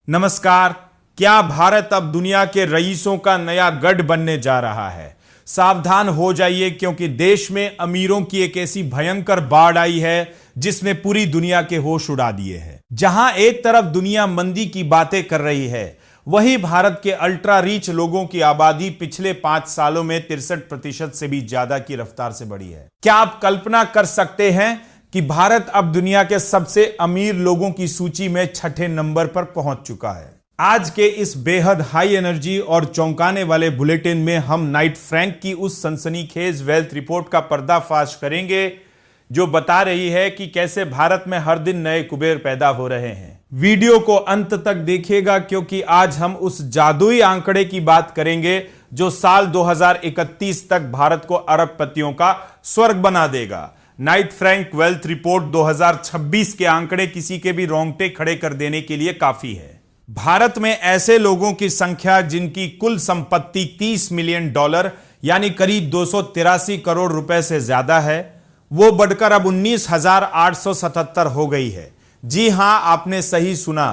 नमस्कार। क्या भारत अब दुनिया के रईसों का नया गढ़ बनने जा रहा है? सावधान हो जाइए, क्योंकि देश में अमीरों की एक ऐसी भयंकर बाढ़ आई है जिसने पूरी दुनिया के होश उड़ा दिए हैं। जहां एक तरफ दुनिया मंदी की बातें कर रही है, वहीं भारत के अल्ट्रा रिच लोगों की आबादी पिछले 5 सालों में 63% से भी ज्यादा की रफ्तार से बढ़ी है। क्या आप कल्पना कर सकते हैं कि भारत अब दुनिया के सबसे अमीर लोगों की सूची में 6ठे नंबर पर पहुंच चुका है। आज के इस बेहद हाई एनर्जी और चौंकाने वाले बुलेटिन में हम नाइट फ्रैंक की उस सनसनीखेज वेल्थ रिपोर्ट का पर्दाफाश करेंगे जो बता रही है कि कैसे भारत में हर दिन नए कुबेर पैदा हो रहे हैं। वीडियो को अंत तक देखिएगा, क्योंकि आज हम उस जादुई आंकड़े की बात करेंगे जो साल 2031 तक भारत को अरबपतियों का स्वर्ग बना देगा। नाइट फ्रैंक वेल्थ रिपोर्ट 2026 के आंकड़े किसी के भी रोंगटे खड़े कर देने के लिए काफी है। भारत में ऐसे लोगों की संख्या जिनकी कुल संपत्ति $30 मिलियन यानी करीब 283 करोड़ रुपए से ज्यादा है, वो बढ़कर अब 19,877 हो गई है। जी हां, आपने सही सुना,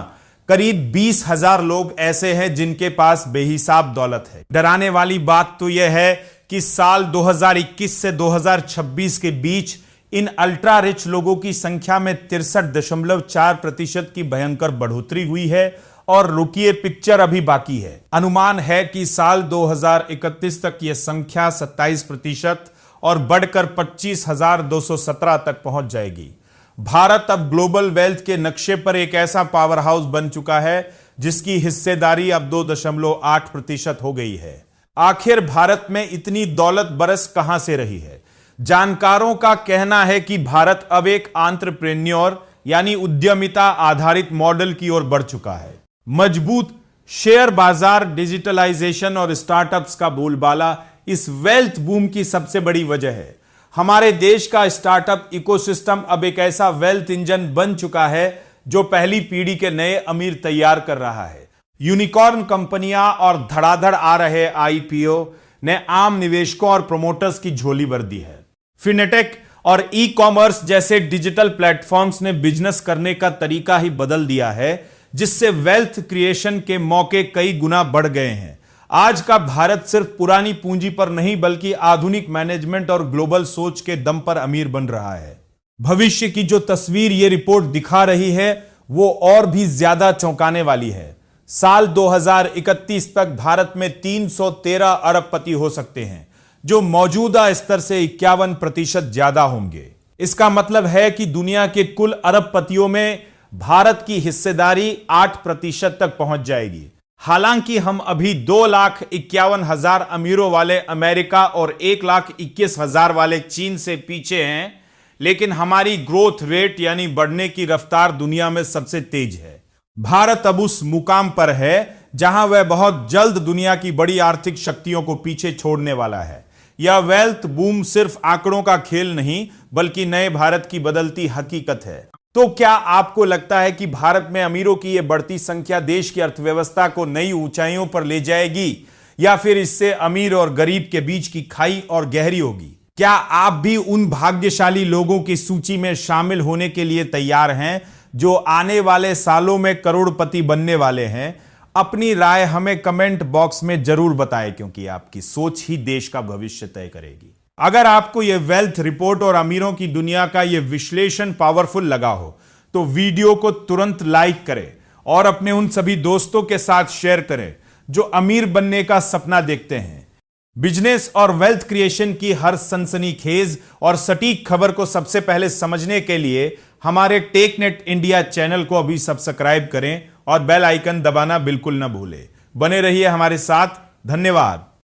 करीब 20,000 लोग ऐसे हैं जिनके पास बेहिसाब दौलत है। डराने वाली बात तो यह है कि साल 2021 से 2026 के बीच इन अल्ट्रा रिच लोगों की संख्या में 63.4% की भयंकर बढ़ोतरी हुई है। और रुकिए, पिक्चर अभी बाकी है। अनुमान है कि साल 2031 तक यह संख्या 27% और बढ़कर 25,217 तक पहुंच जाएगी। भारत अब ग्लोबल वेल्थ के नक्शे पर एक ऐसा पावर हाउस बन चुका है जिसकी हिस्सेदारी अब 2.8% हो गई है। आखिर भारत में इतनी दौलत बरस कहां से रही है? जानकारों का कहना है कि भारत अब एक एंटरप्रेन्योर यानी उद्यमिता आधारित मॉडल की ओर बढ़ चुका है। मजबूत शेयर बाजार, डिजिटलाइजेशन और स्टार्टअप्स का बोलबाला इस वेल्थ बूम की सबसे बड़ी वजह है। हमारे देश का स्टार्टअप इकोसिस्टम अब एक ऐसा वेल्थ इंजन बन चुका है जो पहली पीढ़ी के नए अमीर तैयार कर रहा है। यूनिकॉर्न कंपनियां और धड़ाधड़ आ रहे आईपीओ ने आम निवेशकों और प्रोमोटर्स की झोली भर दी है। फिनटेक और ई कॉमर्स जैसे डिजिटल प्लेटफॉर्म्स ने बिजनेस करने का तरीका ही बदल दिया है, जिससे वेल्थ क्रिएशन के मौके कई गुना बढ़ गए हैं। आज का भारत सिर्फ पुरानी पूंजी पर नहीं, बल्कि आधुनिक मैनेजमेंट और ग्लोबल सोच के दम पर अमीर बन रहा है। भविष्य की जो तस्वीर ये रिपोर्ट दिखा रही है वो और भी ज्यादा चौंकाने वाली है। साल 2031 तक भारत में 313 अरबपति हो सकते हैं, जो मौजूदा स्तर से 51% ज्यादा होंगे। इसका मतलब है कि दुनिया के कुल अरबपतियों में भारत की हिस्सेदारी 8% तक पहुंच जाएगी। हालांकि हम अभी 2,51,000 अमीरों वाले अमेरिका और 1,21,000 वाले चीन से पीछे हैं, लेकिन हमारी ग्रोथ रेट यानी बढ़ने की रफ्तार दुनिया में सबसे तेज है। भारत अब उस मुकाम पर है जहां वह बहुत जल्द दुनिया की बड़ी आर्थिक शक्तियों को पीछे छोड़ने वाला है। यह वेल्थ बूम सिर्फ आंकड़ों का खेल नहीं, बल्कि नए भारत की बदलती हकीकत है। तो क्या आपको लगता है कि भारत में अमीरों की यह बढ़ती संख्या देश की अर्थव्यवस्था को नई ऊंचाइयों पर ले जाएगी, या फिर इससे अमीर और गरीब के बीच की खाई और गहरी होगी? क्या आप भी उन भाग्यशाली लोगों की सूची में शामिल होने के लिए तैयार हैं जो आने वाले सालों में करोड़पति बनने वाले हैं? अपनी राय हमें कमेंट बॉक्स में जरूर बताएं, क्योंकि आपकी सोच ही देश का भविष्य तय करेगी। अगर आपको यह वेल्थ रिपोर्ट और अमीरों की दुनिया का यह विश्लेषण पावरफुल लगा हो तो वीडियो को तुरंत लाइक करें और अपने उन सभी दोस्तों के साथ शेयर करें जो अमीर बनने का सपना देखते हैं। बिजनेस और वेल्थ क्रिएशन की हर सनसनीखेज और सटीक खबर को सबसे पहले समझने के लिए हमारे टेकनेट इंडिया चैनल को अभी सब्सक्राइब करें और बेल आइकन दबाना बिल्कुल न भूलें। बने रहिए हमारे साथ। धन्यवाद।